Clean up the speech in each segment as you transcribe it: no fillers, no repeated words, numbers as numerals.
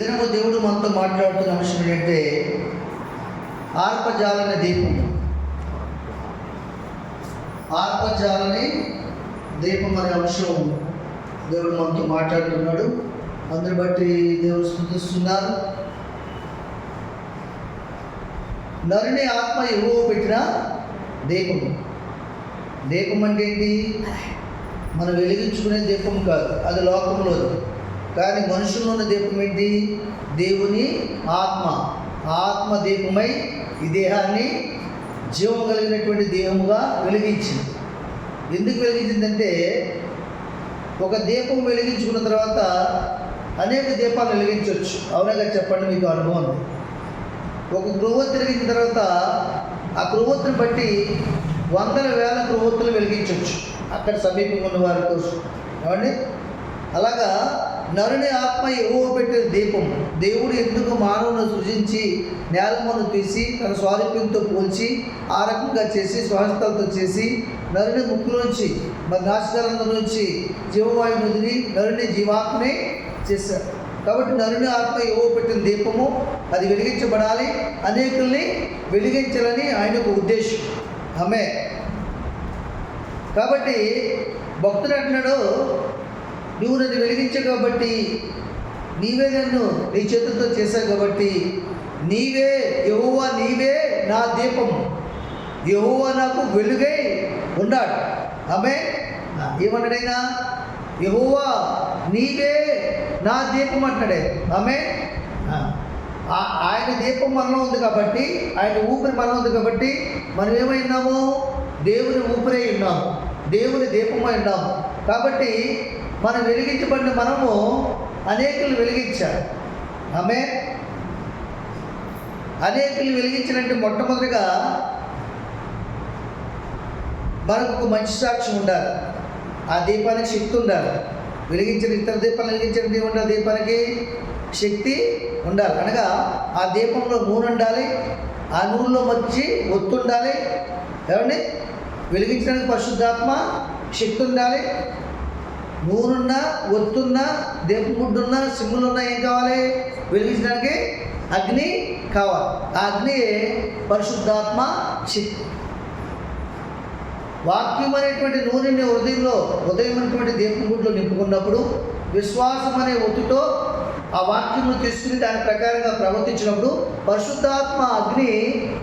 దినము దేవుడు మనతో మాట్లాడుతున్న అంశం ఏంటంటే ఆర్పజాలని దీపం. ఆర్పజాలని దీపం అనే అంశం దేవుడు మనతో మాట్లాడుతున్నాడు. అందుని బట్టి దేవుడు స్తుతిస్తున్నారు. నరుని ఆత్మ యెహోవా పెట్టిన దీపం. దీపం అంటే ఏంటి? మనం వెలిగించుకునే దీపం కాదు, అది లోకంలోది. కానీ మనుషుల్లో ఉన్న దీపం ఏంటి? దేవుని ఆత్మ. ఆత్మ దీపమై ఈ దేహాన్ని జీవం కలిగినటువంటి దేహముగా వెలిగించింది. ఎందుకు వెలిగించిందంటే, ఒక దీపం వెలిగించుకున్న తర్వాత అనేక దీపాలు వెలిగించవచ్చు. అవునగా చెప్పండి, మీకు అనుభవం ఉంది. ఒక క్రొవ్వొత్తి వెలిగించిన తర్వాత ఆ క్రొవ్వొత్తిని బట్టి వందల వేల క్రొవ్వొత్తులు వెలిగించవచ్చు అక్కడ సమీపంగా ఉన్న వారి కోసం. ఏమండి? అలాగా నరుని ఆత్మ యెహోవా పెట్టిన దీపం. దేవుడు ఎందుకు మానవుని సృజించి నేలమును తీసి తన స్వారూప్యంతో పోల్చి ఆ రకంగా చేసి శ్వాసలతో చేసి నరుని ముక్కులోంచి మరి నాసికారంధ్రం నుంచి జీవవాయువుని వదిలి నరుని జీవాత్మని చేశారు. కాబట్టి నరుని ఆత్మ యెహోవా పెట్టిన దీపము, అది వెలిగించబడాలి, అనేకుల్ని వెలిగించాలని ఆయనకు ఉద్దేశం. ఆమె కాబట్టి భక్తుడు అంటున్నాడు, నువ్వు నన్ను వెలిగించావు కాబట్టి, నీవే నన్ను నీ చేతులతో చేశావు కాబట్టి, నీవే యెహోవా, నీవే నా దీపం, యెహోవా నాకు వెలుగై ఉన్నాడు. ఆమె ఏమన్నాడైనా? యెహోవా నీవే నా దీపం అంటాడే. ఆమె ఆయన దీపం మనలో ఉంది కాబట్టి, ఆయన ఊపిరి మనలో ఉంది కాబట్టి మనం ఏమైనాము? దేవుని ఊపిరై ఉన్నాము, దేవుని దీపమై ఉన్నాము. కాబట్టి మనం వెలిగించబడిన మనము అనేకులు వెలిగించాలి. ఆమె అనేకులు వెలిగించాలంటే మొట్టమొదటిగా మనకు ఒక మంచి సాక్ష్యం ఉండాలి. ఆ దీపానికి శక్తి ఉండాలి. వెలిగించిన ఇతర దీపాలు వెలిగించిన దేవుడు ఆ దీపానికి శక్తి ఉండాలి. అనగా ఆ దీపంలో నూనె ఉండాలి, ఆ నూనెలో మంచి ఒత్తు ఉండాలి. ఏమండి? వెలిగించడానికి పరిశుద్ధాత్మ శక్తి ఉండాలి. నూనెన్న, ఒత్తున్న, దీపం గుడ్డున్న, సిమ్ములున్నా ఏం కావాలి? వెలిగించడానికి అగ్ని కావాలి. ఆ అగ్నియే పరిశుద్ధాత్మ శక్తి. వాక్యం అనేటువంటి నూనెని హృదయంలో, ఉదయమైనటువంటి దీపం గుడ్లో నింపుకున్నప్పుడు, విశ్వాసం అనే ఒత్తుతో ఆ వాక్యంను తీసుకుని దాని ప్రకారంగా ప్రవర్తించినప్పుడు పరిశుద్ధాత్మ అగ్ని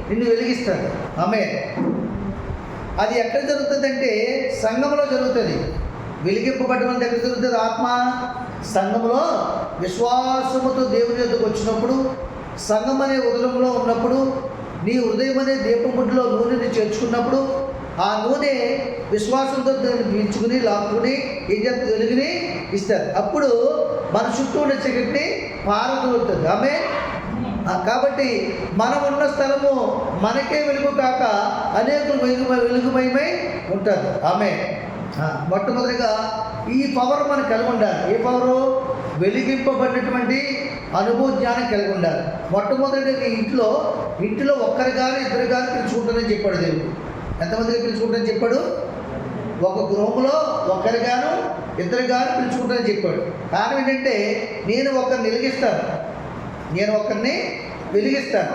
నిన్ను వెలిగిస్తాడు. ఆమె అది ఎక్కడ జరుగుతుందంటే సంఘంలో జరుగుతుంది. వెలిగింపబడడం అంటే ఎక్కడ జరుగుతుంది? ఆత్మ సంఘంలో విశ్వాసముతో దేవుని యొద్దకు వచ్చినప్పుడు, సంఘం అనే ఉదయంలో ఉన్నప్పుడు, నీ హృదయం అనే దీపముడిలో నూనెని చేర్చుకున్నప్పుడు, ఆ నూనె విశ్వాసంతో దాన్ని పీల్చుకుని లాక్కుని ఏం చేస్తుంది? వెలుగుని ఇస్తారు. అప్పుడు మన చుట్టూ ఉండే చీకటిని పారదోలుతుంది. ఆమె కాబట్టి మనం ఉన్న స్థలము మనకే వెలుగు కాక అనేకులు వెలుగుమయమై ఉంటుంది. ఆమె మొట్టమొదటిగా ఈ పవర్ మనకు కలిగి ఉండాలి. ఏ పవరు? వెలిగింపబడినటువంటి అనుభవ జ్ఞానం కలిగి ఉండాలి. మొట్టమొదటిగా ఇంటిలో ఒక్కరి గారు ఇద్దరు గారు పిలుచుకుంటానని చెప్పాడు దేవుడు. ఎంతమందిగా పిలుచుకుంటానని చెప్పాడు? ఒక గృహంలో ఒక్కరిగాను ఇద్దరు గారు పిలుచుకుంటానని చెప్పాడు. కారణం ఏంటంటే, నేను ఒకరిని వెలిగిస్తాను, నేను ఒకరిని వెలిగిస్తాను.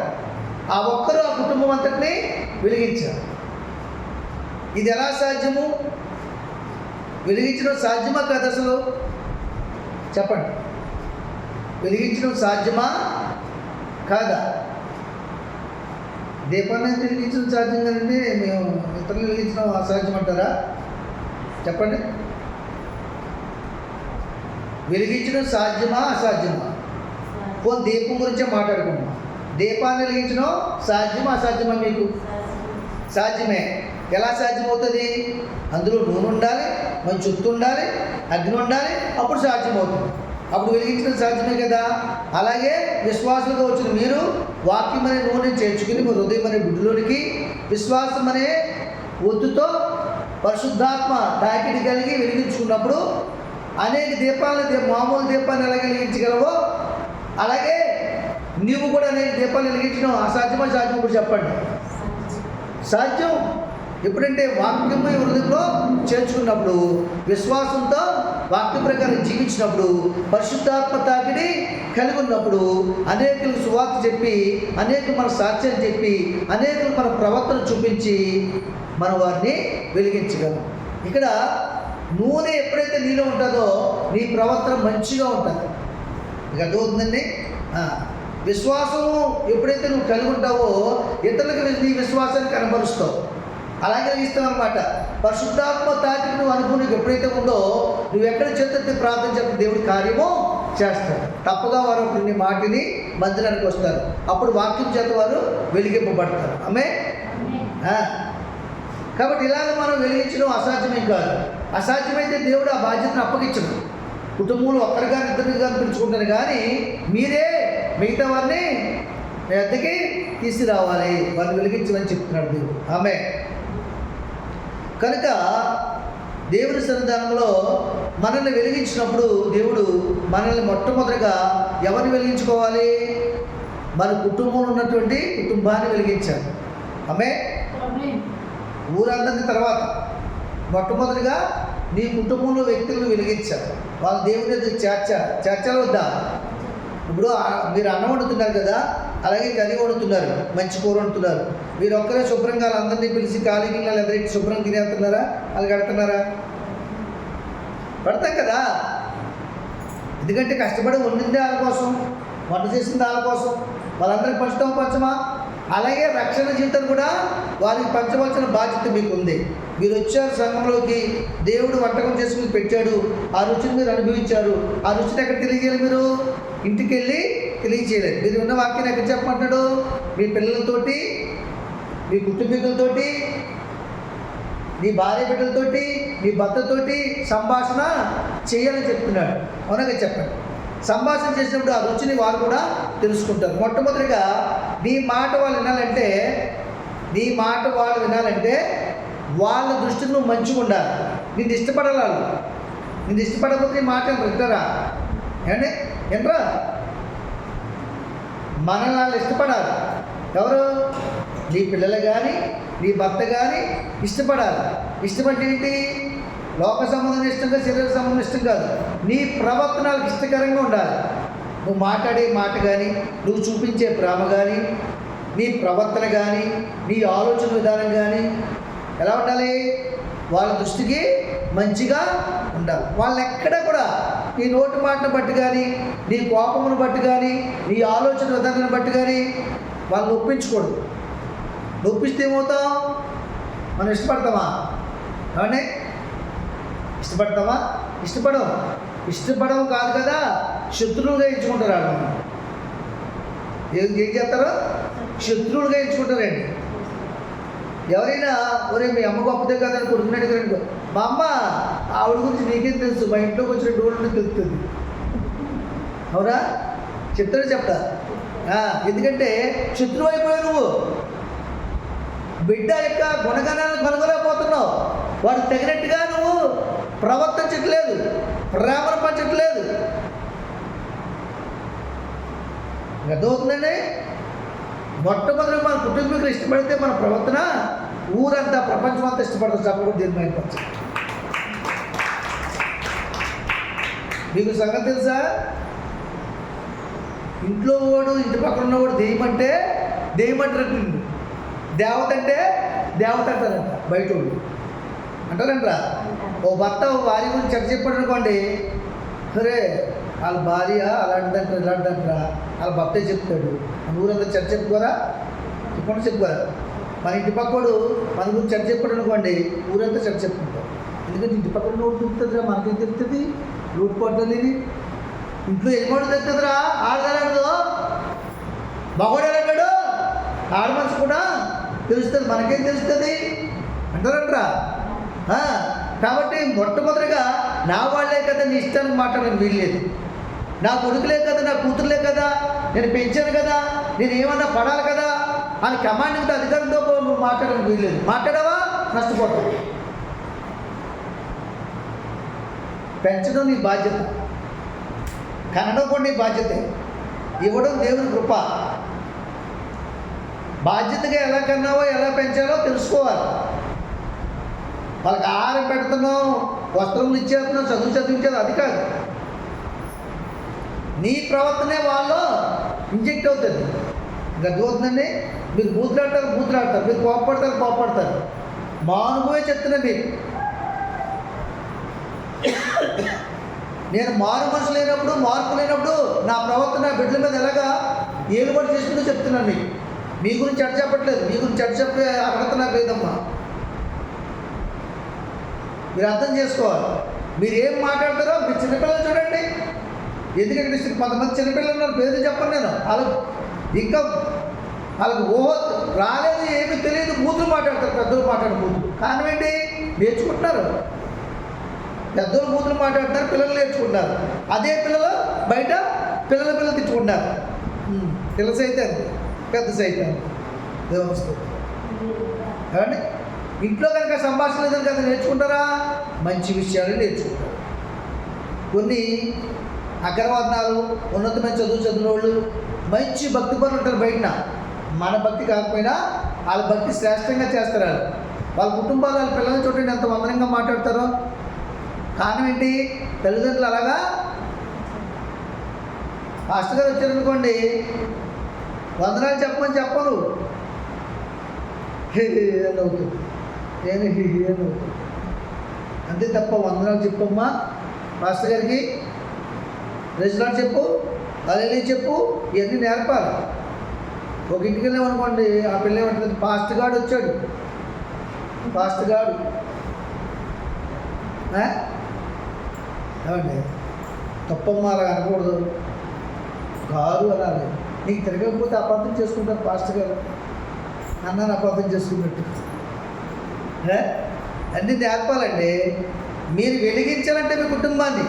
ఆ ఒక్కరు ఆ కుటుంబం అంతటిని వెలిగించారు. ఇది ఎలా సాధ్యము? వెలిగించడం సాధ్యమా కాదు? అసలు చెప్పండి, వెలిగించడం సాధ్యమా కాదా? దీపాన్ని వెలిగించడం సాధ్యం కదండి, మేము ఇతరులు వెలిగించడం అసాధ్యం అంటారా? చెప్పండి, వెలిగించడం సాధ్యమా అసాధ్యమా? పోనీ దీపం గురించే మాట్లాడుకుంటున్నాం. దీపాన్ని వెలిగించడం సాధ్యమా అసాధ్యమా? మీకు సాధ్యమే. ఎలా సాధ్యమవుతుంది? అందులో నూనె ఉండాలి, మంచి చుట్టూ ఉండాలి, అగ్ని ఉండాలి, అప్పుడు సాధ్యమవుతుంది. అప్పుడు వెలిగించడం సాధ్యమే కదా. అలాగే విశ్వాసులుగా వచ్చిన మీరు వాక్యం అనే నూనెని చేర్చుకుని మీ హృదయం అనే గుడ్డులోనికి విశ్వాసం అనే ఒత్తుతో పరిశుద్ధాత్మ తాకిడి కలిగి వెలిగించుకున్నప్పుడు అనేక దీపాలను, మామూలు దీపాన్ని ఎలా వెలిగించగలవో అలాగే నీవు కూడా అనేక దీపాలు వెలిగించడం అసాధ్యమా సాధ్యం? ఇప్పుడు చెప్పండి. సాధ్యం. ఎప్పుడంటే వాక్యము హృదయంలో చేర్చుకున్నప్పుడు, విశ్వాసంతో వాక్య ప్రకారం జీవించినప్పుడు, పరిశుద్ధాత్మ తాకిడి కలిగి ఉన్నప్పుడు, అనేకులకు సువార్త చెప్పి, అనేకులు మన సాక్ష్యం చెప్పి, అనేకులు మన ప్రవర్తన చూపించి మనం వారిని వెలిగించగలం. ఇక్కడ నూనె ఎప్పుడైతే నీలో ఉంటుందో నీ ప్రవర్తన మంచిగా ఉంటుంది. ఇక అర్థమవుతుందండి. విశ్వాసము ఎప్పుడైతే నువ్వు కలిగి ఉంటావో ఇతరులకు నీ విశ్వాసాన్ని కనబరుస్తావు, అలాగే ఇస్తావు అన్నమాట. పరిశుద్ధాత్మ తాకిడి నువ్వు అనుకుని ఎప్పుడైతే ఉందో నువ్వు ఎక్కడ చేస్తే ప్రార్థన చేస్తే దేవుడి కార్యము చేస్తాడు. తప్పగా వారు అప్పుడు నీ మాటిని మందిరానికి వస్తారు. అప్పుడు వాక్యం చేత వారు వెలిగింపబడతారు. ఆమె కాబట్టి ఇలాగ మనం వెలిగించడం అసాధ్యమేం కాదు. అసాధ్యమైతే దేవుడు ఆ బాధ్యతను అప్పగించడు. కుటుంబంలో ఒక్కరిగా ఇద్దరిగా పిలుచుకుంటారు, కానీ మీరే మిగతా వారిని ఎద్దకి తీసుకురావాలి, వారిని వెలిగించమని చెప్తున్నాడు దేవుడు. ఆమె కనుక దేవుని సన్నిధానంలో మనల్ని వెలిగించినప్పుడు దేవుడు మనల్ని మొట్టమొదటిగా ఎవరిని వెలిగించుకోవాలి? మన కుటుంబంలో ఉన్నటువంటి కుటుంబాన్ని వెలిగించాలి. ఆమె ఊరందరిని తర్వాత మొట్టమొదటిగా నీ కుటుంబంలో వ్యక్తులను వెలిగించాలి. వాళ్ళు దేవుని దగ్గర చేర్చాలి వద్దా? ఇప్పుడు మీరు అన్నం వండుతున్నారు కదా, అలాగే కర్రీ వండుతున్నారు, మంచి కూర వండుతున్నారు. మీరు ఒక్కరే శుభ్రంగా అందరినీ పిలిచి ఖాళీ గిన్నెలు ఎదురెట్టి శుభ్రం తినేస్తున్నారా? అలాగే కడుతున్నారా? పడతాం కదా. ఎందుకంటే కష్టపడి వండిందే వాళ్ళ కోసం, వంట చేసింది వాళ్ళ కోసం, వాళ్ళందరికీ పంచమా? అలాగే రక్షణ జీవితం కూడా వారికి పంచవలసిన బాధ్యత మీకు ఉంది. మీరు వచ్చారు సంఘంలోకి, దేవుడు వంటకం చేసుకుని పెట్టాడు, ఆ రుచిని మీరు అనుభవించారు. ఆ రుచిని ఎక్కడ తెలియజేయాలి? మీరు ఇంటికి వెళ్ళి తెలియజేయలేదు. మీరు ఉన్న వాక్యాన్ని ఎక్కడ చెప్పమంటాడు? మీ పిల్లలతోటి, మీ కుటుంబీకులతోటి, నీ భార్య బిడ్డలతోటి, నీ భర్తతోటి సంభాషణ చేయాలని చెప్తున్నాడు. అవునగా చెప్పండి. సంభాషణ చేసినప్పుడు ఆ రుచిని వారు కూడా తెలుసుకుంటారు. మొట్టమొదటిగా నీ మాట వాళ్ళు వినాలంటే వాళ్ళ దృష్టిని నువ్వు మంచిగా ఉండాలి. నిన్ను ఇష్టపడాలి వాళ్ళు. నిన్ను ఇష్టపడకపోతే నీ మాట వింటారా? ఏమండి ఏంట్రా? మనల్ని వాళ్ళు ఇష్టపడాలి. ఎవరు? నీ పిల్లలు కానీ నీ భర్త కానీ ఇష్టపడాలి. ఇష్టపడి ఏంటి? లోక సంబంధం ఇష్టంగా, శరీర సంబంధం ఇష్టం కాదు. నీ ప్రవర్తనలకు ఇష్టకరంగా ఉండాలి. నువ్వు మాట్లాడే మాట కానీ, నువ్వు చూపించే ప్రేమ కానీ, నీ ప్రవర్తన కానీ, నీ ఆలోచన విధానం కానీ ఎలా ఉండాలి? వాళ్ళ దృష్టికి మంచిగా ఉండాలి. వాళ్ళని ఎక్కడ కూడా నీ నోటి మాటను బట్టి కానీ, నీ కోపమును బట్టి కానీ, నీ ఆలోచన విధానాన్ని బట్టి కానీ వాళ్ళని ఒప్పించకూడదు. ఒప్పిస్తే ఏమవుతాం? మనం ఇష్టపడతామా? ఏమండి? ఇష్టపడతామా? ఇష్టపడము కాదు కదా, శత్రువులుగా ఎంచుకుంటారు. వాళ్ళు ఏం చేస్తారు? శత్రువులుగా ఎంచుకుంటారండి. ఎవరైనా ఒరే మీ అమ్మ గొప్పదే కదని కొడుకున్నాడు కదండి, మా అమ్మ ఆవిడ గురించి నీకేం తెలుసు, మా ఇంట్లోకి వచ్చిన డోర్లు తెలుస్తుంది. అవునా? చెప్తా. ఎందుకంటే శత్రువు అయిపోయావు నువ్వు. బిడ్డ యొక్క గుణగణాలను కనుగొలేకపోతున్నావు. వాడు తగినట్టుగా నువ్వు ప్రవర్తించట్లేదు, ప్రేమను పంచట్లేదు. అర్థమవుతుందండి. మొట్టమొదటి మన కుటుంబీకులు ఇష్టపడితే మన ప్రవర్తన ఊరంతా, ప్రపంచం అంతా ఇష్టపడతారు. చెప్పకుండా దీన్ని మైపరచు. మీకు సంగతి తెలుసా? ఇంట్లో వాడు, ఇంటి పక్కన ఉన్నవాడు దెయ్యమంటే దెయ్యమంటారు, దేవత అంటే దేవత అంటారంట. బయట వాళ్ళు అంటారంట. ఓ భర్త ఓ భార్య గురించి చెడ్డ చెప్పాడు అనుకోండి, సరే వాళ్ళ భార్య అలాంటిదంటారా ఇలాంటిదంటారా, వాళ్ళ భర్తే చెప్తాడు. మన ఊరంతా చెడ్డ చెప్పుకోరా? చెప్పుకోరా? మన ఇంటి పక్కడు మన గురించి చెడ్డ చెప్పాడు అనుకోండి, ఊరంతా చెడ్డ చెప్పుకుంటారు. ఎందుకంటే ఇంటి పక్కన నోటు తిరుగుతుందిరా, మనకేం తెలుస్తుంది? లూటు పట్టలేదు. ఇంట్లో యజమాడు తెలుస్తుందిరా, ఆడదాడు మగవాడు ఎలాంటాడు, ఆడ మనసు కూడా తెలుస్తుంది, మనకేం తెలుస్తుంది అంటారంటరా. కాబట్టి మొట్టమొదటిగా నా వాళ్ళే కదా, నీ ఇష్టానికి మాట్లాడడానికి వీల్లేదు. నా కొడుకులే కదా, నా కూతురులే కదా, నేను పెంచాను కదా, నేను ఏమన్నా పడాలి కదా అని కమాండింగ్తో అధికారంతో నువ్వు మాట్లాడడానికి వీల్లేదు. మాట్లాడావా నష్టపోతావు. పెంచడం నీ బాధ్యత, కనడం కూడా నీ బాధ్యతే, ఇవ్వడం దేవుని కృప. బాధ్యతగా ఎలా కన్నావో ఎలా పెంచాలో తెలుసుకోవాలి. వాళ్ళకి ఆహారం పెడుతున్నాం, వస్త్రములు ఇచ్చేస్తున్నాం, చదువు చదివించేది అది కాదు. నీ ప్రవర్తనే వాళ్ళు ఇంజెక్ట్ అవుతుంది. ఇంకా చూస్తుందండి, మీరు బూతులాడతారు, మీరు కోపడతారు. మా అనుభవమే చెప్తున్నా మీకు. నేను మార్పు లేనప్పుడు నా ప్రవర్తన బిడ్డల మీద ఎలాగా ఏలుబడి చేసుకుంటూ చెప్తున్నాను మీకు. మీ గురించి అడ్డు చెప్పట్లేదు, మీ గురించి అడ్డు చెప్పే అర్హత నాకు లేదమ్మా. మీరు అర్థం చేసుకోవాలి. మీరు ఏం మాట్లాడతారో మీ చిన్నపిల్లలు చూడండి. ఎందుకంటే కొంతమంది చిన్నపిల్లలు ఉన్నారు, పేర్లు చెప్పను నేను. వాళ్ళకి ఊహ రాలేదు, ఏమీ తెలియదు, బూతులు మాట్లాడతారు. పెద్దలు బూతులు కారణం ఏంటి? నేర్చుకుంటున్నారు. పెద్దలు బూతులు మాట్లాడతారు, పిల్లలు నేర్చుకుంటారు. అదే పిల్లలు బయట పిల్లలు తిట్టుకుంటారు. పిల్ల సైతం పెద్ద సైతం వస్తుంది కాబట్టి ఇంట్లో కనుక సంభాషణ లేదని కదా నేర్చుకుంటారా? మంచి విషయాలు నేర్చుకుంటారు. కొన్ని అగ్రవర్ణాలు, ఉన్నతమైన చదివిన వాళ్ళు మంచి భక్తి పనులు ఉంటారు బయట. మన భక్తి కాకపోయినా వాళ్ళ భక్తి శ్రేష్టంగా చేస్తారు. వాళ్ళ కుటుంబాలు, వాళ్ళ పిల్లల్ని చూడండి ఎంత వందనంగా మాట్లాడతారో. కారణం ఏంటి? తల్లిదండ్రులు అలాగా. పాస్టర్ గారు వచ్చారనుకోండి, వందనాలు చెప్పమని చెప్పను, అని అవుతుంది. నేను అని అవుతుంది. అంతే తప్ప వందనాలు చెప్పమ్మా పాస్టర్ గారికి, రెజ్లాట్ చెప్పు, అదే చెప్పు, ఇవన్నీ నేర్పాలి. ఒక ఇంటికి వెళ్ళామనుకోండి, ఆ పిల్ల ఏమంటుంది? పాస్టర్ గారు వచ్చాడు, పాస్టర్ గారు ఏమండి తప్పమ్మా అలా అనకూడదు, గారు అనాలి. నీకు తిరగకపోతే అపార్థం చేసుకుంటారు పాస్టర్ గారు, అన్నాను అపార్థం చేసుకున్నట్టు. అన్నీ నేర్పాలండి. మీరు వెలిగించాలంటే మీ కుటుంబాన్ని.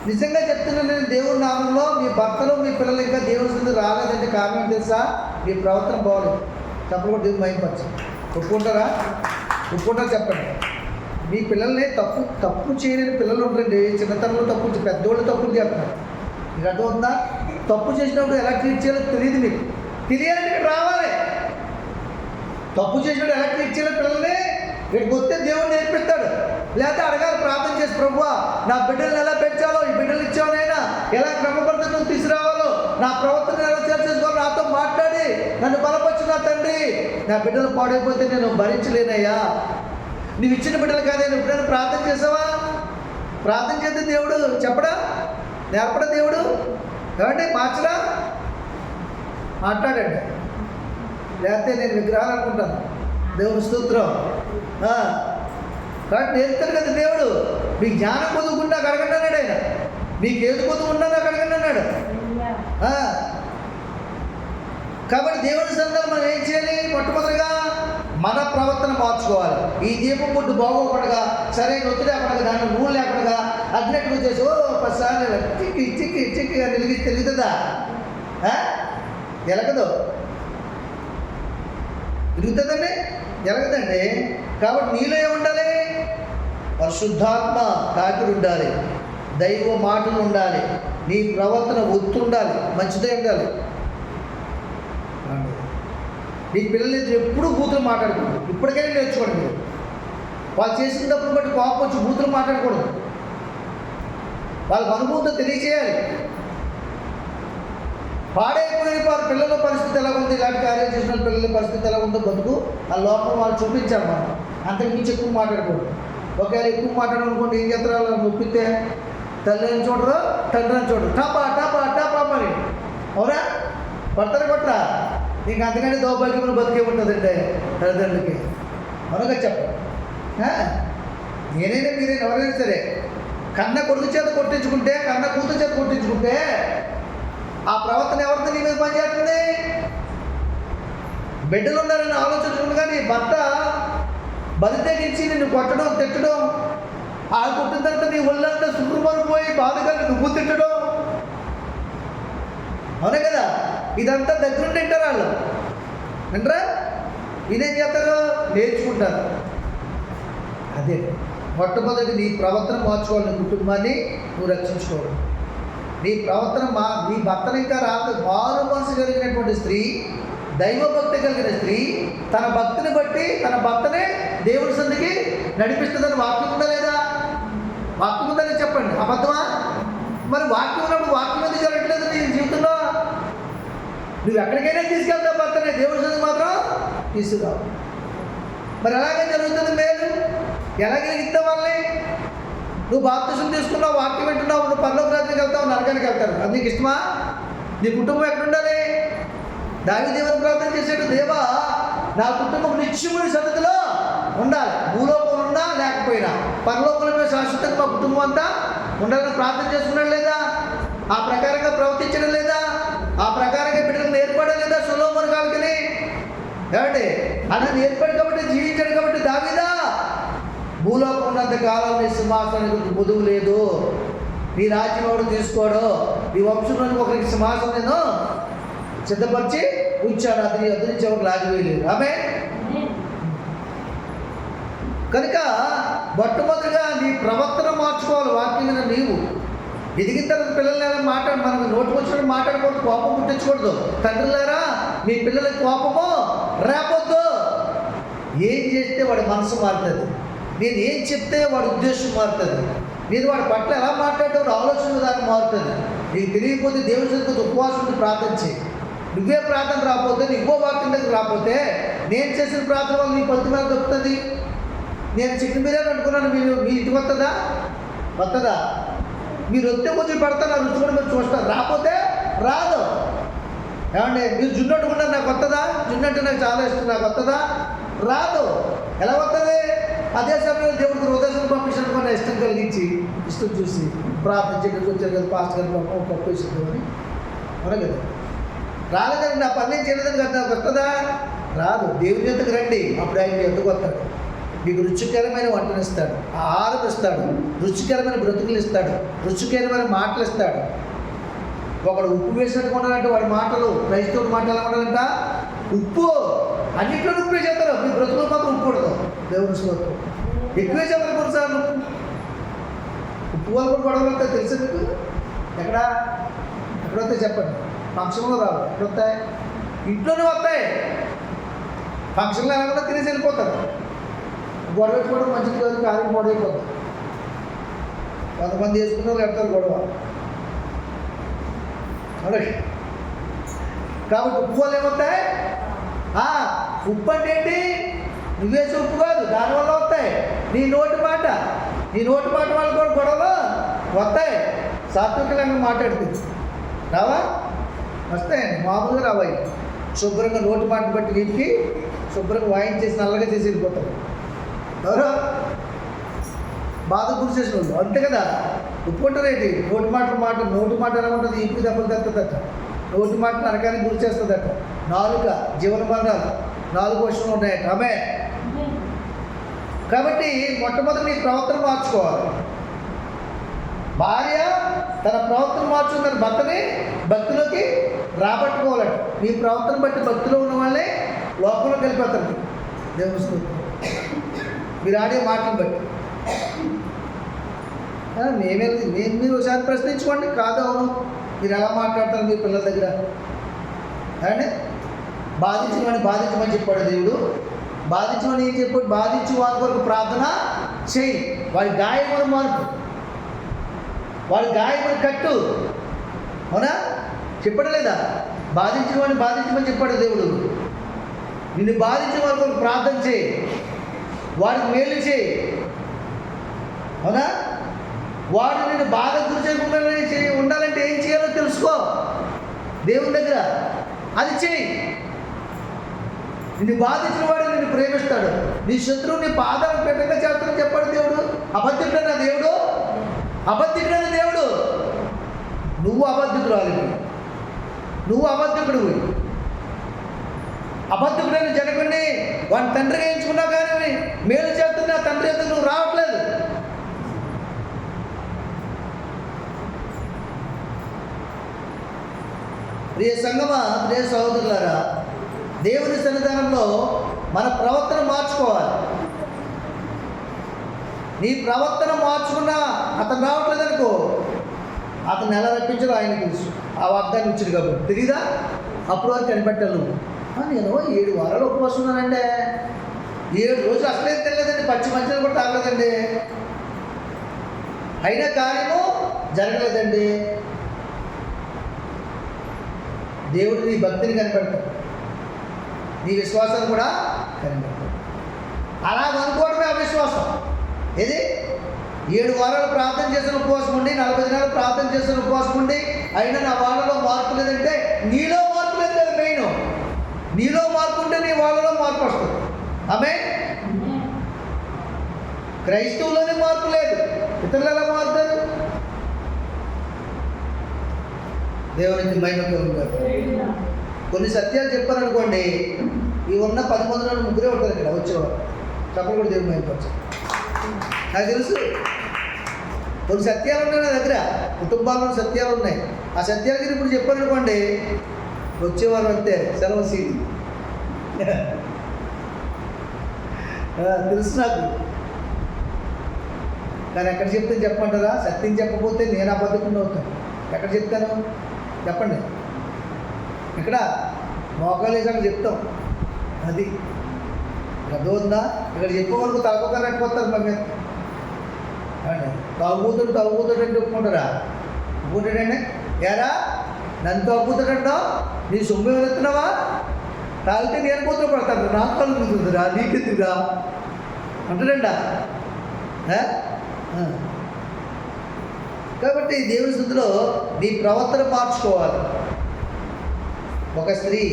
నిజంగా చెప్తున్నాను నేను, దేవుడి నామంలో మీ భర్తలు, మీ పిల్లలు ఇంకా దేవుడి ముందు రాలేదంటే కారణం తెలుసా? మీ ప్రవర్తన బాగోలేదు. తప్పుడు కూడా దేవుడు మైంపరచు. ఒప్పుకుంటారా? చెప్పండి. మీ పిల్లల్ని తప్పు చేయలేని పిల్లలు ఉంటారండి. చిన్నతనంలో పెద్దోళ్ళు తప్పులు చేస్తున్నారు. మీకు అర్థమవుతుందా? తప్పు చేసినప్పుడు ఎలా ట్రీట్ చేయాలో తెలియదు మీకు. తెలియాలంటే ఇక్కడ రావాలి. తప్పు చేసినప్పుడు ఎలా ట్రీట్ చేయాలో పిల్లల్ని ఇక్కడికి వస్తే దేవుడు నేర్పిస్తాడు. లేకపోతే అడగాలి, ప్రార్థన చేసి, ప్రభువా నా బిడ్డలను ఎలా పెంచాలో, ఈ బిడ్డలు ఇచ్చానైనా ఎలా క్రమబద్ధతను తీసుకురావాలో, నా ప్రవర్తన ఎలా చేసుకోవాలో నాతో మాట్లాడి నన్ను బలపరచు నా తండ్రి. నా బిడ్డలు పాడైపోతే నేను భరించలేనయ్యా. నువ్వు ఇచ్చిన బిడ్డలు కాదే. నువ్వు ఎప్పుడైనా ప్రార్థన చేసావా? ప్రార్థన చేస్తే దేవుడు చెప్పడా? నేర్పడా దేవుడు? ఏమంటే మార్చడా? మాట్లాడండి. లేకపోతే నేను విగ్రహాలు అనుకుంటాను. దేవుడు స్తోత్రం. కాబట్టి నేర్పుతాడు కదా దేవుడు. మీకు జ్ఞానం పొందుకుంటా అడగండి అన్నాడు ఆయన. మీకు ఏది పొందుకుంటా నాకు అడగండి అన్నాడు. కాబట్టి దేవుడి సందర్భం మనం ఏం చేయాలి? మొట్టమొదటిగా మన ప్రవర్తన మార్చుకోవాలి. ఈ దీపం ముట్టు బాగోకుండా, సరైన ఒత్తిడి లేకుండా, దాంట్లో నూనె లేకుండా అగ్నెట్టుగా చేసి 10 సార్లు చిక్కి నిలిగి తెలుగుతుందా? ఎలగదు. తిరుగుతుందండి, ఎలగదండి. కాబట్టి నీలో ఏముండాలి? పరిశుద్ధాత్మ తాకిడి ఉండాలి, దైవ మాటలు ఉండాలి, నీ ప్రవర్తన ఒత్తు ఉండాలి, మంచిదే ఉండాలి. నీ పిల్లలు ఎప్పుడూ బూతులు మాట్లాడకూడదు. ఇప్పటికైనా నేర్చుకోండి. మీరు వాళ్ళు చేసిన తప్పును బట్టి కోపం వచ్చి బూతులు మాట్లాడకూడదు. వాళ్ళకి అనుభూతితో తెలియచేయాలి. పాడైపోయిన వారి పిల్లల పరిస్థితి ఎలా ఉంది, ఇలాంటి కార్యాలు చేసిన పిల్లల పరిస్థితి ఎలా ఉందో బతుకు ఆ లోపల వాళ్ళు చూపించాలి. మనం అంతకు మించి ఎక్కువ మాట్లాడకూడదు. ఒకవేళ ఎక్కువ మాట్లాడాలనుకోండి, ఏం చేస్తారు? వాళ్ళు నొప్పితే తల్లి అని చూడరు, తండ్రి అని చూడరు, టాపా మరి. అవునా? కొట్టరా? నీకు అంతకంటే దౌర్భాగ్యమైన బతికే ఉంటుందండి తల్లిదండ్రులకి. మనగా చెప్పండి. నేనైనా మీరైనా ఎవరైనా సరే కన్న కొడుకు చేత కొట్టించుకుంటే, కన్న కూతురు చేత కొట్టించుకుంటే ఆ ప్రవర్తన ఎవరితో నీ మీద పనిచేస్తుంది? బిడ్డలు ఉన్నారని ఆలోచించుకుంటు. కానీ భర్త బలి తెగించి నిన్ను కొట్టడం, తిట్టడం, ఆ కొట్టిన తర్వాత నీ ఒళ్ళంతా శుభ్రపడిపోయి బాధగా నువ్వు తిట్టడం, అవునే కదా? ఇదంతా దగ్గరుండి తింటారు వాళ్ళు. వింటరా? ఇదేం చేస్తారు? నేర్చుకుంటారు. అదే మొట్టమొదటి నీ ప్రవర్తన మార్చుకోవాలి. నీ కుటుంబాన్ని నువ్వు రక్షించుకోవాలి. నీ ప్రవర్తన నీ భర్తను ఇంకా మారు మనసు కలిగినటువంటి స్త్రీ, దైవభక్తి కలిగిన స్త్రీ తన భక్తిని బట్టి తన భర్తనే దేవుడి సందికి నడిపిస్తుందని వాక్యం ఉందా లేదా? వాక్యం ఉందని చెప్పండి, అబద్ధమా? మరి వాక్యం ఉన్నప్పుడు వాక్యం ఎందుకు జరగట్లేదు నీ జీవితంలో? నువ్వు ఎక్కడికైనా తీసుకెళ్తావు భర్తనే, దేవుడి చదువు మాత్రం తీసుకురావు. మరి ఎలాగే జరుగుతుంది మేలు? ఎలాగే ఇస్తావు వాళ్ళని? నువ్వు బాప్తిసం తీసుకున్నావు, వాక్యం వింటున్నావు, నువ్వు పరలోక రాజ్యానికి వెళ్తావు, నరకానికి వెళ్తారు. అది నీకు ఇష్టమా? నీ కుటుంబం ఎక్కడ ఉండాలి? దావీదు ప్రార్థన చేసేటు, దేవా నా కుటుంబం నిత్యముని సన్నిధిలో ఉండాలి, భూలోకంలో ఉన్నా లేకపోయినా పరలోకంలో మేము శాశ్వతంగా మా కుటుంబం అంతా ఉండాలని ప్రార్థన చేసుకున్నాడు లేదా? ఆ ప్రకారంగా ప్రవర్తించడం లేదా? ఆ ప్రకారంగా బిడ్డలకు నేర్పడం లేదా? సొలొమోను కాలకని ఏమండి అలా నేర్పడు కాబట్టి, జీవించాడు కాబట్టి, దావీదా భూలోకం ఉన్నంత కాలం నీ సింహాసనానికి బుదువు లేదు, నీ రాజ్యం ఎవడు తీసుకోడు, నీ వంశంలోని ఒకరికి సింహాసనం నేను సిద్ధపరిచి ఉంచాడు, అది నుంచి ఎవరు లాగివేయలేదు. ఆమె కనుక మొట్టమొదటిగా నీ ప్రవర్తన మార్చుకోవాలి. వాక్యం మీద నీవు ఎదిగిన తర్వాత పిల్లల్ని ఎలా మనకు నోటుకు వచ్చినట్టు మాట్లాడకూడదు, కోపం పుట్టించకూడదు. తండ్రులారా మీ పిల్లలకి కోపము రేపొద్దు. ఏం చేస్తే వాడి మనసు మారుతుంది, నేను ఏం చెప్తే వాడి ఉద్దేశం మారుతుంది, నేను వాడి పట్ల ఎలా మాట్లాడితే వాడు ఆలోచన విధానం మారుతుంది. నీకు తెలియకపోతే దేవుడి సన్నిధిలో ఉపవాసం ఉండి ప్రార్థన చేయి. నువ్వే ప్రార్థన రాకపోతే, నువ్వో వాక్యం దగ్గర రాకపోతే, నేను చేసిన ప్రార్థన వల్ల నీ ఫలితం మీద దొరుకుతుంది. నేను చికెన్ బిర్యానీ అనుకున్నాను, మీరు మీ ఇంటికి వస్తుందా? మీరు వస్తే కొంచెం పెడతాను, రుచి కూడా మీరు చూస్తారు. రాకపోతే రాదు. ఏమండి మీరు జున్ను వండుకున్నారు, నాకు వస్తుందా? జున్ను అంటే నాకు చాలా ఇష్టం, నాకు వస్తుందా? రాదు. ఎలా వస్తుంది? అదే సమయంలో దేవుడికి హృదయం పంపించడం కన్నా ఇష్టం కలిగించి, ఇష్టం చూసి ప్రార్థించేటప్పుడు వచ్చారు కదా పాస్ట్ గారు పప్పు వేసుకుందామని అవునా కదా? రాలేదని నా పని నేను చేయలేదని కదా, నాకు వస్తుందా? రాదు. దేవుని యొద్దకు రండి, అప్పుడు ఆయన ఎందుకు వస్తాడు. మీకు రుచికరమైన వంటను ఇస్తాడు, ఆహారం ఇస్తాడు, రుచికరమైన బ్రతుకులు ఇస్తాడు, రుచికరమైన మాటలు ఇస్తాడు. ఒకడు ఉప్పు వేసినట్టు ఉండాలంటే వాడి మాటలు, క్రైస్తవుడి మాటలు ఎలా ఉండాలంట? ఉప్పు అన్నింటిలో ఉప్పు వేసేస్తారు, మీ బ్రతుకులు మాత్రం ఉప్పు ఉండదు. దేవుని స్తోత్రం. ఎక్కువ వేసేస్తారు కొన్నిసార్లు. ఉప్పు వాళ్ళు కూడా గొడవలు వస్తాయి తెలుసా మీకు? ఎక్కడొస్తాయి చెప్పండి? ఫంక్షన్లో రావు. ఎక్కడొస్తాయి? ఇంట్లోనే వస్తాయి. ఫంక్షన్లో ఎలా కూడా తినేసి వెళ్ళిపోతారు. గొడవ పెట్టుకోవడం మంచిది కాదు, కార్యం గొడవ అయిపోతుంది. కొంతమంది వేసుకున్నారు పెడతారు గొడవ. అలాగే కాబట్టి ఉప్పు వల్ల ఏమవుతాయి? ఉప్పు అంటే ఏంటి? నువ్వేసే ఉప్పు కాదు, దానివల్ల వస్తాయి. నీ నోటి మాట వాళ్ళు కూడా గొడవలు వస్తాయి. సాత్వికంగా మాట్లాడుతుంది రావా? వస్తాయండి, మామూలుగా రావాయి. శుభ్రంగా నోటి మాట బట్టి వీటికి శుభ్రంగా వాయించేసి నల్లగా చేసి వెళ్ళిపోతారు. ఎవరో బాధ గురి చేసిన వాళ్ళు అంతే కదా. ఒప్పుకుంటారేంటి? నోటి మాట ఎలా ఉంటుంది? ఇంటికి దెబ్బలు తెస్తుందట. నోటి మాట నరకానికి గురి చేస్తుందట. నాలుక జీవన మరణాలు 4 వర్షంలో ఉన్నాయట. ఆమె కాబట్టి మొట్టమొదటి నీ ప్రవర్తన మార్చుకోవాలి. భార్య తన ప్రవర్తన మార్చుకుని తన భర్తని భక్తిలోకి రాబట్టుకోవాలట. మీ ప్రవర్తన బట్టి భక్తిలో ఉన్న వాళ్ళే లోకంలో కలిపేస్తారు. దేవుని స్తోత్రం. మీరు ఆడే మాటలు బట్టి మీరు ఒకసారి ప్రశ్నించుకోండి. కాదు అవును మీరు ఎలా మాట్లాడతారు మీ పిల్లల దగ్గర? అంటే బాధించమని చెప్పాడు దేవుడు. బాధించమని ఏం చెప్పాడు? బాధించి వారి కొరకు ప్రార్థన చేయి, వాడి గాయమును మార్పు, వాడి గాయమును కట్టు. అవునా? చెప్పడం లేదా? బాధించమని చెప్పాడు దేవుడు. నిన్ను బాధించిన వారి కొరకు ప్రార్థన చేయి, వాడికి మేలు చేయి. అవునా? వాడు నిన్ను బాధ గురి చేయకుండా ఉండాలంటే ఏం చేయాలో తెలుసుకో. దేవుని దగ్గర అది చేయి. నిన్ను బాధించిన వాడు నిన్ను ప్రేమిస్తాడు. నీ శత్రువు నీ పాదాలు పెట్టగా చేస్తానని చెప్పాడు దేవుడు. అబద్ధికుడైన దేవుడు. నువ్వు అబద్ధికురాలి, నువ్వు అబద్ధికుడు. అబద్ధికుడైన జనకుడిని వాడి తండ్రిగా ఎంచుకున్నావు, కానీ మేలు చేస్తున్న తండ్రి ఎందుకు నువ్వు రావట్లేదు? ప్రియ సంగమా, ప్రియ సహోదరులారా, దేవుని సన్నిధానంలో మన ప్రవర్తన మార్చుకోవాలి. నీ ప్రవర్తన మార్చుకున్నా అతను రావట్లేదు అనుకో, అతను ఎలా రప్పించాలో ఆయన తెలుసు. ఆ వాగ్దాన్ని ఇచ్చాడు కాబట్టి తెలీదా? అప్పుడు వారు కనిపెట్టాలి. నువ్వు నేను 7 వారాలు ఉపవాసం ఉన్నానంటే 7 రోజులు అసలేం తెలియదండి, పచ్చి మంచిని కూడా తాగలేదండి, అయినా కార్యము జరగలేదండి. దేవుడు నీ భక్తిని కనిపెడతాడు, నీ విశ్వాసాన్ని కూడా కనిపెడతాడు. అలాగ అనుకోవడమే అవిశ్వాసం. ఏది 7 వారాలు ప్రార్థన చేసిన ఉపవాసం ఉండి, 40 దినాలు ప్రార్థన చేసిన ఉపవాసం ఉండి, అయినా నా వాళ్ళలో మార్పు లేదంటే నీలో మార్పు లేదు కదా. మెయిన్ నీలో మార్పు ఉంటే నీ వాళ్ళలో మార్పు వస్తుంది. ఆమె క్రైస్తవులోనే మార్పు లేదు, ఇతరులు ఎలా మారుతారు? దేవునికి మహిమ కలుగుతారు. కొన్ని సత్యాలు చెప్పారనుకోండి, ఈ ఉన్న 10 మందిలో 3 ఉంటారు ఇక్కడ వచ్చేవారు. చెప్పలు కూడా దేవుని మహిమపరచాలి. నాకు తెలుసు కొన్ని సత్యాలు ఉన్నాయి నా దగ్గర, కుటుంబాల్లో సత్యాలు ఉన్నాయి. ఆ సత్యాలకి ఇప్పుడు చెప్పారనుకోండి, వచ్చేవారు అంతే, సెలవు సీటు. తెలుసు నాకు. కానీ ఎక్కడ చెప్తే చెప్పమంటారా? సత్యం చెప్పకపోతే నేను అబద్ధకుండా అవుతాను. ఎక్కడ చెప్తాను చెప్పండి? ఇక్కడ మోకాలు వేసి అక్కడ చెప్తాం. అది అర్థమవుతుందా? ఇక్కడ చెప్పేవాళ్ళకు తలపక్కన రెట్టిపోతారు మా మీద. తాగుబోతుడు అంటే ఒప్పుకుంటారా? ఒప్పుకుంటాడండి. ఏరా నన్ను తాగుబోతాడంటో, నీ సొమ్ము వెళ్తున్నావా? తాగితే నేను కూతురు పడతాను, నాకు కలుగుతుందిరా, నీకెందుకురా అంటాడండా. కాబట్టి దేవుని స్థుతిలో నీ ప్రవర్తన మార్చుకోవాలి. ఒక స్త్రీ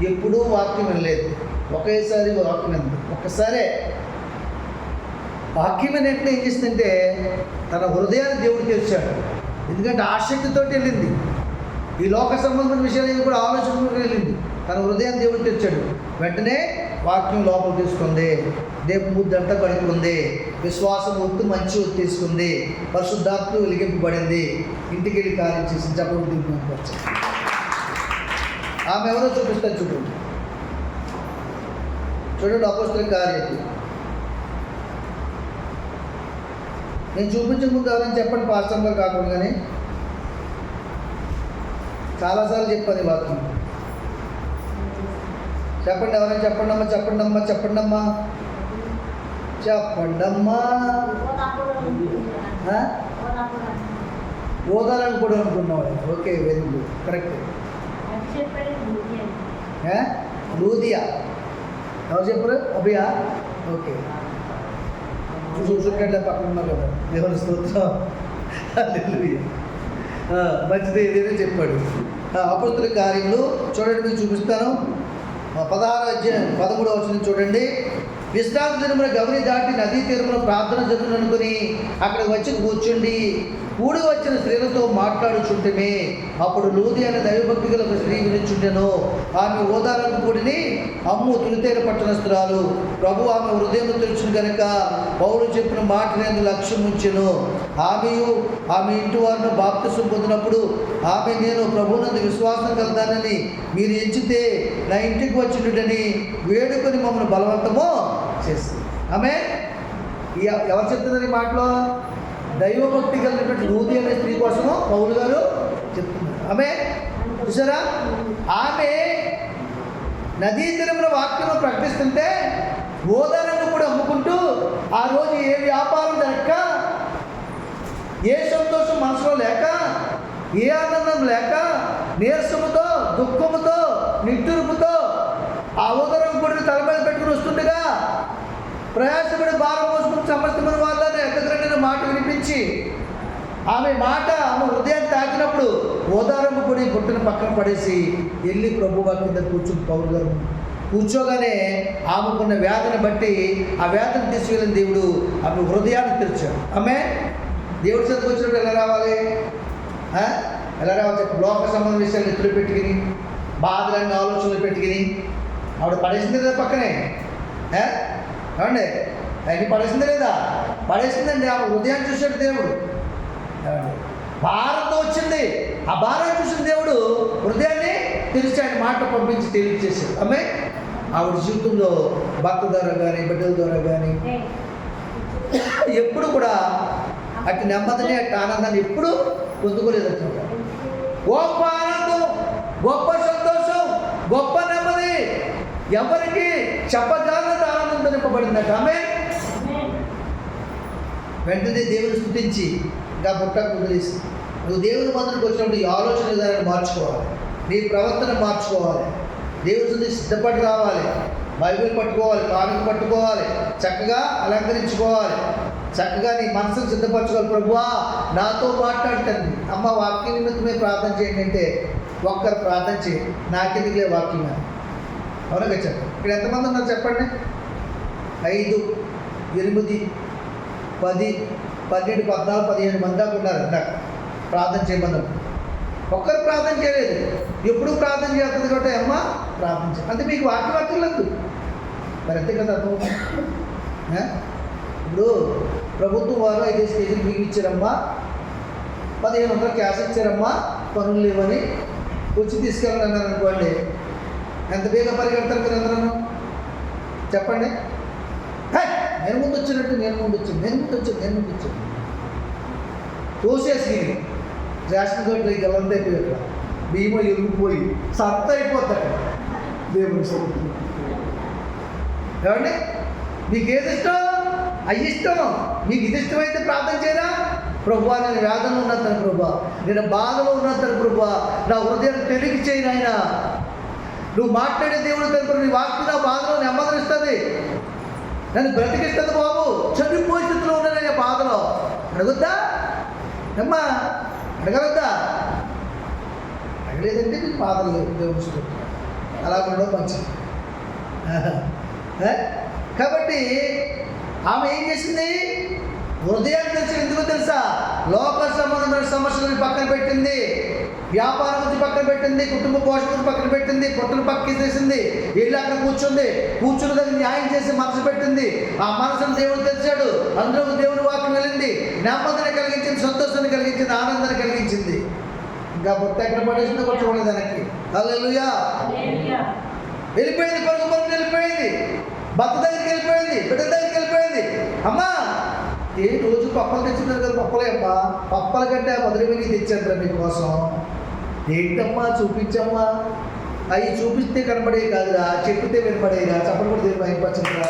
ఎప్పుడూ వాక్యం వినలేదు, ఒకేసారి వాక్యం వింది. ఒక్కసారే వాక్యం వెంటనే ఏం చేసిందంటే తన హృదయాన్ని దేవుడు తెరిచాడు. ఎందుకంటే ఆసక్తితో వెళ్ళింది, ఈ లోక సంబంధమైన విషయాలు కూడా ఆలోచనతో వెళ్ళింది. తన హృదయాన్ని దేవుడు తెరిచాడు. వెంటనే వాక్యం లోపల తీసుకుంది, దేవుని ముద్దంతా కడుక్కుంది, విశ్వాసం ఒత్తు మంచి ఒత్తు తీసుకుంది, పరిశుద్ధాత్మ వెలిగింపబడింది, ఇంటికి వెళ్ళి కార్యం చేసి చెప్పడం దిగువచ్చు. ఆమె ఎవరో చూపిస్తారు చూడండి. అపోస్తలుల కార్యం. నేను చూపించే ముందు ఎవరైనా చెప్పండి, పాస్టర్ గారు కాకుండా. కానీ చాలాసార్లు చెప్పాను ఈ వాక్యం. చెప్పండి, ఎవరైనా చెప్పండమ్మా, చెప్పండమ్మా, చెప్పండమ్మా, చెప్పండమ్మా. ఓదాలని కూడా అనుకున్నాడు. Okay, very good, correct. లూదియా ఎవరు చెప్పరు? అభియా? ఓకే, చూసుకుంటే పక్కన ఉన్నారు కదా. దేవుని స్తోత్రం, మంచిది ఏదైనా చెప్పాడు. అపోస్తలుల కార్యములు చూడండి, మీకు చూపిస్తాను. 16వ అధ్యాయం 13వ వచనం చూడండి. విశ్రాంతి దినమున గవని దాటి నదీ తీరమున ప్రార్థన జరుగును అనుకుని అక్కడికి వచ్చి కూర్చుండి కూడి వచ్చిన స్త్రీలతో మాట్లాడుచుంటమే. అప్పుడు లూది అనే దైవభక్తి గల ఒక స్త్రీ వినిచుండెను. ఆమె ఓదాలను కూడిని అమ్ము తులితేర పట్టణస్తురాలు. ప్రభు ఆమె హృదయం తెరుచును కనుక పౌలు చెప్పిన మాటలందు లక్ష్యం ఉంచెను. ఆమె ఇంటి వారిని బాప్తిసం పొందినప్పుడు ఆమె, నేను ప్రభువునందు విశ్వాసం కలదానని మీరు ఎంచితే నా ఇంటికి వచ్చిండుడని వేడుకొని మమ్మల్ని బలవంతమో చేస్తుంది. ఆమె ఎవరు చెప్తున్నారు ఈ మాటలో? దైవభక్తి కలిగినటువంటి లూది అనే స్త్రీ కోసము పౌలు గారు చెప్తున్నారు. ఆమె చూసారా, ఆమె నదీ తీరంలో వాక్యం ప్రకటిస్తుంటే ఓదాలను కూడా అమ్ముకుంటూ ఆ రోజు ఏ వ్యాపారం జరగక, ఏ సంతోషం మనసులో లేక, ఏ ఆనందం లేక, నీరసముతో, దుఃఖముతో, నిట్టూర్పుతో ఆ ఓదరం కూడా తల మీద పెట్టుకుని వస్తుండగా ప్రయాసపడి భారం మోసుకుని సమస్తమైన వాళ్ళని ఎక్కడికైనా మాట వినిపించి ఆమె హృదయాన్ని తాకినప్పుడు ఓదారము కూడా గుట్టను పక్కన పడేసి వెళ్ళి ప్రభువా కింద కూర్చుని పౌలు గారు కూర్చోగానే ఆమెకున్న వ్యాధిని బట్టి ఆ వ్యాధిని తీసుకెళ్ళిన దేవుడు ఆమె హృదయాన్ని తెరిచాడు. ఆమె దేవుడి చేతికి వచ్చినప్పుడు ఎలా రావాలి? లోక సంబంధ విషయాలు ఎత్తులు పెట్టుకుని, బాధలన్నీ ఆలోచనలు పెట్టుకుని ఆవిడ పడేసింది లేదా పక్కనే? ఏమండి, అన్ని పడేసింది లేదా? పడేసిందండి. ఆమె హృదయాన్ని చూసాడు దేవుడు. భారంతో వచ్చింది, ఆ భారాన్ని చూసిన దేవుడు హృదయాన్ని తెరిచి ఆయన మాట పంపించి తెలియజేశాడు. ఆవిడ జీవితంలో భర్త ద్వారా కానీ, బిడ్డల ద్వారా కానీ ఎప్పుడు కూడా అటు నెమ్మదిని, అటు ఆనందాన్ని ఎప్పుడు పొందుకోలేదన్నమాట. గొప్ప ఆనందం, గొప్ప సంతోషం, గొప్ప నెమ్మది, ఎవరికి చెప్పజాలదు ఆనందం పరిశుద్ధాత్మతో నింపబడిందట. ఆమె వెంటనే దేవుని స్తుతించి ఇంకా బుట్టకు వదిలేసి, నువ్వు దేవుని మందిరికి వచ్చినప్పుడు ఈ ఆలోచన విధానాన్ని మార్చుకోవాలి, నీ ప్రవర్తన మార్చుకోవాలి, దేవుని స్తుతి సిద్ధపడి రావాలి, బైబిల్ పట్టుకోవాలి, కానుక పట్టుకోవాలి, చక్కగా అలంకరించుకోవాలి, చక్కగా నీ మనసుకు సిద్ధపరచుకోవాలి. ప్రభువా నాతో మాట్లాడుతాను, అమ్మ వాక్యం నిమిత్తమే ప్రార్థన చేయండి అంటే ఒక్కరు ప్రార్థన చేయండి, నాకెందుకులే వాక్యం అని. అవునగా చెప్పండి. ఇక్కడ ఎంతమంది ఉన్నారు చెప్పండి? 5, 8, 10, 12, 14, 15 మంది దాకా ఉన్నారు. అందాక ప్రార్థన చేయమన్నారు, ఒక్కరు ప్రార్థన చేయలేదు. ఎప్పుడు ప్రార్థన చేస్తుంది కాబట్టి అమ్మ ప్రార్థన చేయాలి అంటే మీకు వాక్యం లేదు మరి అంతే కదా అర్థం. ఇప్పుడు ప్రభుత్వం వారు 5 కేజీలు మీకు ఇచ్చారమ్మా, 1500 క్యాష్ ఇచ్చారమ్మా, పనులు లేవని వచ్చి తీసుకెళ్ళాలన్నారు అనుకోండి, ఎంత బేగా పరిగెడతారు మీరు అందరూ చెప్పండి? నేను ముందు వచ్చినట్టు నేను ముందు వచ్చాను తోసేసి రేషన్ కార్డు గల్లంత అయిపోయి అక్కడ బియ్యం ఎరిగిపోయి సత్త అయిపోతాడు దేవుని సొంతం. ఏమండి మీకు ఏది ఇష్టం? అవి ఇష్టం. మీకు ఇది ఇష్టమైతే ప్రార్థన చేయరా? ప్రభువా నేను వేదనలో ఉన్నతను, ప్రభువా నేను బాధలో ఉన్నతను, ప్రభువా నా హృదయాన్ని తెలివి చేయను ఆయన. నువ్వు మాట్లాడే దేవుడు తరపున నీ వాక్యం నా బాధలో నెమ్మదిస్తుంది, నన్ను బ్రతికిస్తుంది. బాబు చనిపోయే స్థితిలో ఉన్నానయ్యా బాధలో. అడుగుద్దా అమ్మా? అడగలద్దా? అడగలేదంటే నీకు బాధలు లేవు దేవుడు. అలా ఉండడం మంచిది. కాబట్టి ఆమె ఏం చేసింది? హృదయాన్ని తెలిసి ఎందుకు తెలుసా? లోక సంబంధమైన సమస్యలను పక్కన పెట్టింది, వ్యాపారం గురించి పక్కన పెట్టింది, కుటుంబ పోషణ గురించి పక్కన పెట్టింది, పొట్టును పక్కకి తీసింది, వెళ్ళి అక్కడ కూర్చుని దగ్గర న్యాయం చేసి మనసు పెట్టింది. ఆ మనసును దేవుడు తెచ్చాడు, అందులో దేవుని వాక్యం వెళ్ళింది, నెమ్మదిని కలిగించింది, సంతోషాన్ని కలిగించింది, ఆనందాన్ని కలిగించింది. ఇంకా బొట్ట ఎక్కడ పడేసిందో కూడా చూడలేదు వెనక్కి. హల్లెలూయా. వెళ్ళిపోయింది, పరుగు వెళ్ళిపోయింది, భర్త దగ్గరికి వెళ్ళిపోయింది, బిడ్డ దగ్గరికి వెళ్ళిపోయింది. అమ్మా ఏ రోజు పప్పలు తెచ్చున్నారు కదా, పప్పలే అమ్మా, పప్పల కంటే మధురమని తెచ్చారు మీకోసం. ఏంటమ్మా చూపించమ్మా? అవి చూపిస్తే కనబడే కాదురా, చెప్పితే వినపడేరా. చప్పలు కూడా దేవుడు భయపరచరా.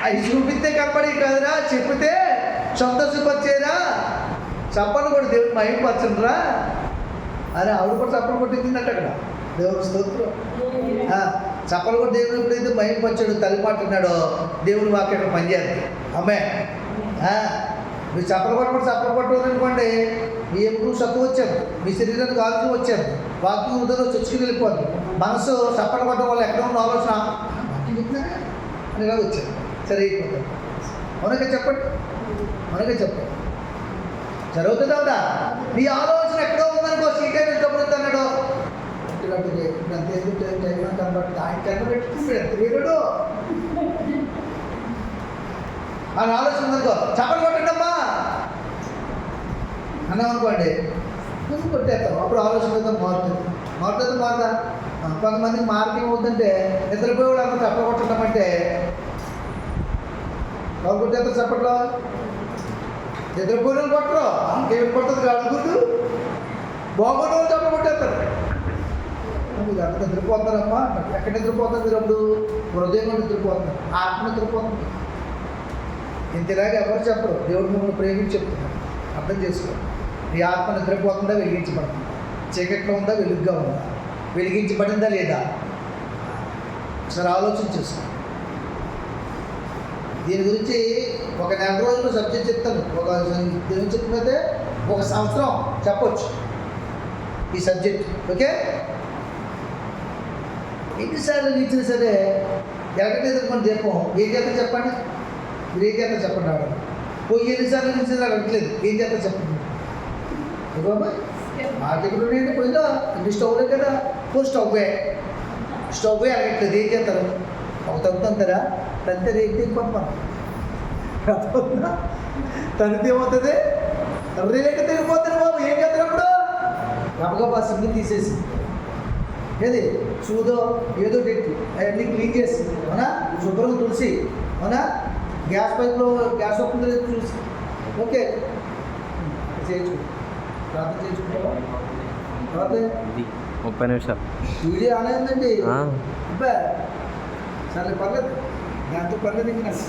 అవి చూపిస్తే కనబడే కాదురా, చెప్పితే సంతోషపరిచేరా. చప్పలు కూడా దేవుడు భయపరచరా అని ఆవిడ కూడా చప్పలు కొట్టిందంట అక్కడ. దేవుడు స్తోత్రం. చప్పలు కూడా దేవుడు ఎప్పుడైతే భయపరచాడు, తల్లిపాటున్నాడో దేవుని వాక్యం పనిచేస్తుంది. అమ్మే మీరు చప్పలు కొట్టనుకోండి, మీ ఎప్పుడు సత్తు వచ్చారు, మీ శరీరానికి ఆరోగ్యం వచ్చారు, వాక్యం హృదయంలో చొచ్చుకుని వెళ్ళిపోద్ది. మనసు చప్పలు కొట్టడం వల్ల ఎక్కడ ఉన్న ఆలోచన అని ఇలా వచ్చారు, సరే అయిపోతుంది. అవునగా చెప్పండి, అవునగా చెప్పండి. జరుగుతుంది అవునా? నీ ఆలోచన ఎక్కడో ఉందనుకో, సీటే వెళ్ళినప్పుడు అన్నాడు కనబడుతుంది, ఆయన కనబెట్టుకున్నాడు అని ఆలోచన ఉందనుకో, చప్పలు కొట్టండమ్మా అన్నాం అనుకోండి, కొట్టేస్తాం. అప్పుడు ఆలోచన మారుతుంది. కొంతమందికి మార్గం ఏమవుతుందంటే నిద్రపోయేవాడు అంతా చప్పలు కొట్టడం అంటే ఎవరు కొట్టేస్తారు చప్పట్లో? నిద్రపోయిన కొట్టరు, ఇంకేమి కొడుతుంది అడుగుతూ బాగున్న వాళ్ళు చప్పలు కొట్టేస్తారు. మీరు అంత నిద్రపోతారమ్మా, ఎక్కడ నిద్రపోతారు మీరు? అప్పుడు హృదయంలో నిద్రపోతున్నారు, ఆత్మ నిద్రపోతుంది. ఇంతలాగా ఎవరు చెప్పరు, దేవుడు మిమ్మల్ని ప్రేమించి చెప్తున్నారు. అర్థం చేసుకో. నీ ఆత్మ నిద్రపోతుందా, వెలిగించబడుతుందా? చీకట్లో ఉందా, వెలుగుగా ఉందా? వెలిగించబడిందా లేదా? ఒకసారి ఆలోచన చేసుకో. దీని గురించి ఒక నెల రోజులు సబ్జెక్ట్ చెప్తాను. దీని చెప్పినైతే 1 సంవత్సరం చెప్పొచ్చు ఈ సబ్జెక్ట్. ఓకే, ఎన్నిసార్లు ఇచ్చినా సరే ఎక్కడైతే మన దీపం ఏం చేస్తా చెప్పండి? మీరు ఏం చేస్తా చెప్పండి? ఆడ పోయి ఎన్నిసార్లు ఇచ్చినా అడగట్లేదు, ఏం చేస్తా చెప్పండి? బాబాయ్ మాకు ఎక్కడ ఉన్నాయండి పోయిందా? ఇంటి స్టవ్లే కదా, స్టవ్వే అడగట్లేదు, ఏం చేస్తారు? ఒక తగ్గుతుంటారా? తంతే రేపు పంపాను తంతే ఏమవుతుంది? రేటు తెగిపోతుంది బాబు. ఏం చేస్తారు అప్పుడు? గబగబా సిగ్గు తీసేసి ఏది చూదో ఏదో పెట్టి అవన్నీ క్లీన్ చేసి అవునా, శుభ్రంగా తులసి అవునా, గ్యాస్ పైప్లో గ్యాస్ వస్తుందో చూసి ఓకే చేయించుకో, ప్రార్థన చేయించుకుంటావా? తర్వాత 30 నిమిషాలు వీడియో ఆన్ అయిందండి. అబ్బా సరే పర్లేదు దాంతో పర్లేదు ఇంకా నాకు